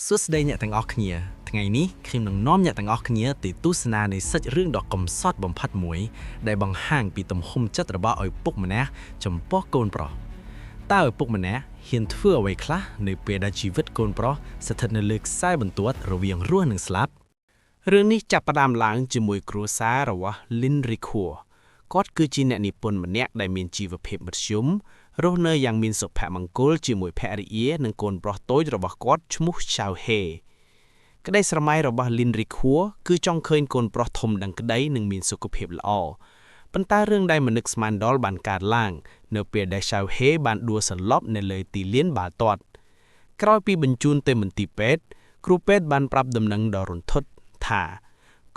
សួស្តីអ្នកទាំងអស់គ្នាថ្ងៃនេះខ្ញុំនឹងនាំអ្នកទាំងអស់គ្នាទៅទស្សនានៃសាច់រឿងដ៏កំសត់បំផុតមួយដែលបង្ហាញពីទំហំចិត្តរបស់ឪពុកម្នាក់ចំពោះកូនប្រុសតើឪពុកម្នាក់ហ៊ានធ្វើអ្វីខ្លះនៅពេលដែលជីវិតកូនប្រុសស្ថិតនៅលើខ្សែបន្ទាត់រវាងរស់និងស្លាប់រឿងនេះចាប់ផ្ដើមឡើងជាមួយគ្រួសាររបស់ Lin Rikhua គាត់គឺជាអ្នកនិពន្ធម្នាក់ដែលមានជីវភាពមធ្យមរស់នៅយ៉ាងមានសុភមង្គលជាមួយភរិយានិងកូនប្រុសតូចរបស់គាត់ឈ្មោះ Chao He ក្តីស្រមៃរបស់ Lin Rikhua គឺចង់ឃើញកូនប្រុសធំដឹងក្តីនិងមានសុខភាពល្អប៉ុន្តែរឿងដែលមិននឹកស្មានដល់បានកើតឡើងនៅពេលដែល Chao He បានដួលសន្លប់នៅលើទីលានបាល់ទាត់ក្រោយពីបញ្ជូនទៅមន្ទីរពេទ្យគ្រូពេទ្យបានប្រាប់ដំណឹងដ៏រន្ធត់ថា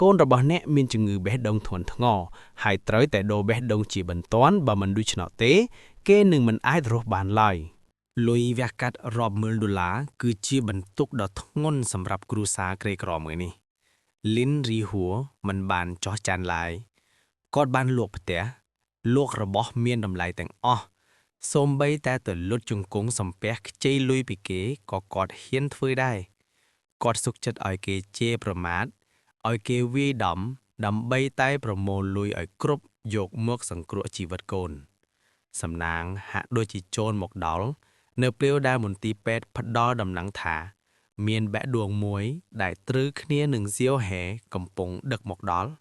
កូនរបស់អ្នកមានជំងឺបេះដូងធ្ងន់ធ្ងរហើយត្រូវតែដូរបេះដូងជាបន្ទាន់បើមិនដូច្នោះទេគេនឹងមិនអាចរស់បានឡើយលុយវះកាត់រាប់ម៉ឺនដុល្លារគឺជាបន្ទុកដ៏ធ្ងន់សម្រាប់គ្រួសារក្រីក្រមួយនេះ Lin Rikhua មិនបានចោះចាញ់ឡើយគាត់បានលក់ផ្ទះលក់របស់មានតម្លៃទាំងអស់សូម្បីតែទៅលុតជង្គង់សំពះខ្ចីលុយពីគេក៏គាត់ហ៊ានធ្វើដែរគាត់សុខចិត្តឲ្យគេជេរប្រមាថឲ្យគេវាយដំដើម្បីតែប្រមូលលុយឲ្យគ្រប់យកមកសង្គ្រោះជីវិតកូនសំណាងហាក់ដូចជាជូនមកដល់នៅពេលដែលមន្ទីរពេទ្យផ្ដល់ដំណឹងថាមានបែកដួងមួយដែលត្រូវគ្នានឹងសៀវហែកំពុងដឹកមកដល់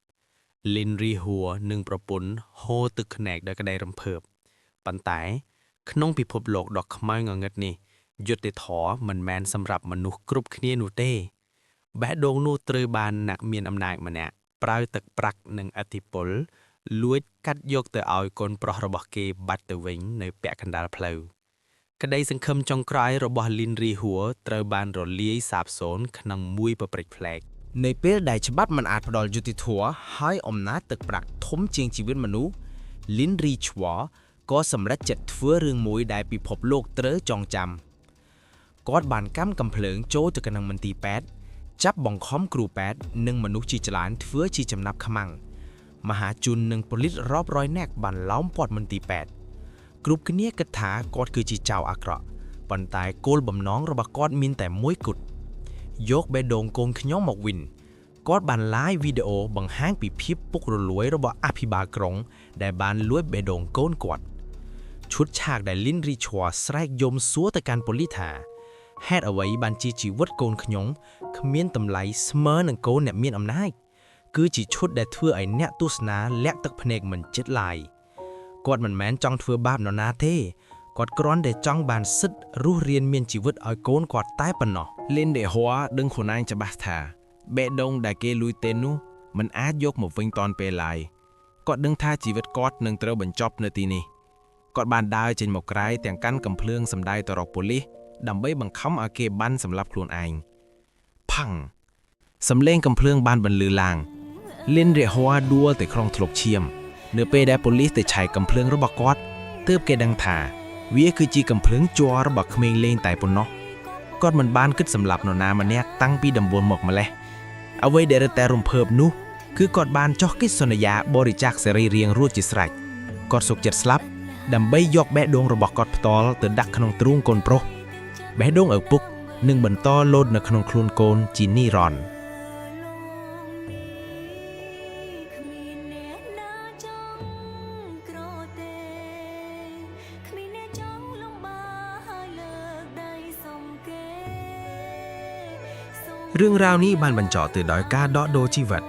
Lin Rikhua និងប្រពន្ធហូរទឹកភ្នែកដោយក្តីរំភើបប៉ុន្តែក្នុងពិភពលោកដ៏ខ្មៅងងឹតនេះយុត្តិធម៌មិនមែនសម្រាប់មនុស្សគ្រប់គ្នានោះទេបេះដូងនោះត្រូវបានអ្នកមានអំណាចម្នាក់ប្រើទឹកប្រាក់និងឥទ្ធិពលលួចកាត់យកទៅឲ្យកូនប្រុសរបស់គេបាត់ទៅវិញនៅពាក់កណ្ដាលផ្លូវក្តីសង្ឃឹមចុងក្រោយរបស់ Lin Rikhua ត្រូវបានរលាយសាបសូន្យក្នុងមួយប៉ព្រិចផ្លែកនៅពេលដែលច្បាប់មិនអាចផ្ដល់យុត្តិធម៌ហើយអំណាចទឹកប្រាក់ធំជាងជីវិតមនុស្ស Lin Rikhua ក៏សម្រេចចិត្តធ្វើរឿងមួយដែលពិភពលោកត្រូវចងចាំគាត់បានកម្មកំភ្លើងចូលទៅក្នុងមន្ទីរពេទ្យចាប់បង្ខំគ្រូពេទ្យនិងមនុស្សជាច្រើនធ្វើជាចំណាប់ខ្មាំងមហាជននិងប៉ូលីសរាប់រយនាក់បានឡោមព័ទ្ធមន្ទីរពេទ្យគ្រប់គ្នាគិតថាគាត់គឺជាចៅអាក្រក់ប៉ុន្តែគោលបំណងរបស់គាត់មានតែមួយគត់យកបេះដូងកូនខ្ញុំមកវិញគាត់បាន live វីដេអូបង្ហាញពីភាពពុករលួយរបស់អភិបាលក្រុងដែលបានលួចបេះដូងកូនគាត់ឈុតឆាកដែល Lin Rikhua ស្រែកយំសួរទៅកាន់ប៉ូលីសថាហេតុអ្វីបានជាជីវិតកូនខ្ញុំគ្មានតម្លៃស្មើនឹងកូនអ្នកមានអំណាចគឺជាឈុតដែលធ្វើឲ្យអ្នកទស្សនាលាក់ទឹកភ្នែកមិនជិតឡើយគាត់មិនមែនចង់ធ្វើបាបនរណាទេគាត់គ្រាន់តែចង់បានសិទ្ធិរស់រានមានជីវិតឲ្យកូនគាត់តែប៉ុណ្ណោះ Lin Rikhua ដឹងខ្លួនឯងច្បាស់ថាបេះដូងដែលគេលួចទេនោះមិនអាចយកមកវិញតាន់ពេលឡើយគាត់ដឹងថាជីវិតគាត់នឹងត្រូវបញ្ចប់នៅទីនេះគាត់បានដើរចេញមកក្រៅទាំងកាន់កំភ្លើងសម្ដែងទៅរកប៉ូលីសដើម្បីបង្ខំឲ្យគេបានសម្លាប់ខ្លួនឯងផាំងសំឡេងកំភ្លើងបានបន្លឺឡើង Lin Rikhua ដួលទៅក្នុងធ្លុកឈាមនៅពេលដែលប៉ូលីសទៅឆែកកំភ្លើងរបស់គាត់ទើបគេដឹងថាវាគឺជាកំភ្លើងជ័ររបស់ក្មេងលេងតែប៉ុណ្ណោះគាត់មិនបានគិតសម្លាប់នរណាម្នាក់តាំងពីដំបូងមកម្លេះអ្វីដែលរឹតតែរំភើបនោះគឺគាត់បានចុះកិច្ចសន្យាបរិច្ចាគសរីរាង្គរួចជាស្រេចគាត់សុខចិត្តស្លាប់ដើម្បីយកបេះដូងរបស់គាត់ផ្ទាល់ទៅដាក់ក្នុងទ្រូងកូនប្រុសបេះដូងឪពុកនឹងបន្តលោតនៅក្នុងខ្លួនកូនជានិរន្តរ៍រឿងរ៉ាវនេះបានបញ្ចប់ទៅដោយការដកដូរជីវិត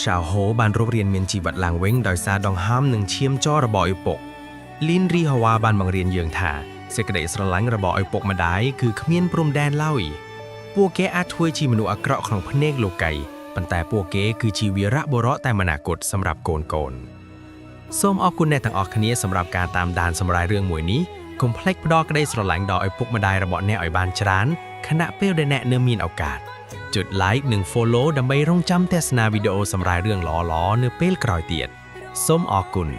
Chao He បានរករៀនមានជីវិតឡើងវិញដោយសារដង្ហើមនិងឈាមចររបស់ឪពុក Lin Rikhua បានបង្រៀនយើងថាសេចក្តីស្រឡាញ់របស់ឪពុកម្ដាយគឺគ្មានព្រំដែនឡើយពួកគេអាចធ្វើជាមនុស្សអាក្រក់ក្នុងភ្នែកលោកីប៉ុន្តែពួកគេគឺជាវីរបុរសតែមនាគតសម្រាប់កូនសូមអរគុណអ្នកទាំងអស់គ្នាសម្រាប់ការតាមដានសម្រាយរឿងមួយនេះកុំភ្លេចផ្ដល់ក្តីស្រឡាញ់ដល់ឪពុកម្ដាយរបស់អ្នកឲ្យបានច្រើនខណៈពេលដែលអ្នកនៅមានឱកាសចុច like និង follow ដើម្បីរងចាំទស្សនាវីដេអូសម្រាយរឿងល្អៗនៅពេលក្រោយទៀតសូមអរគុណ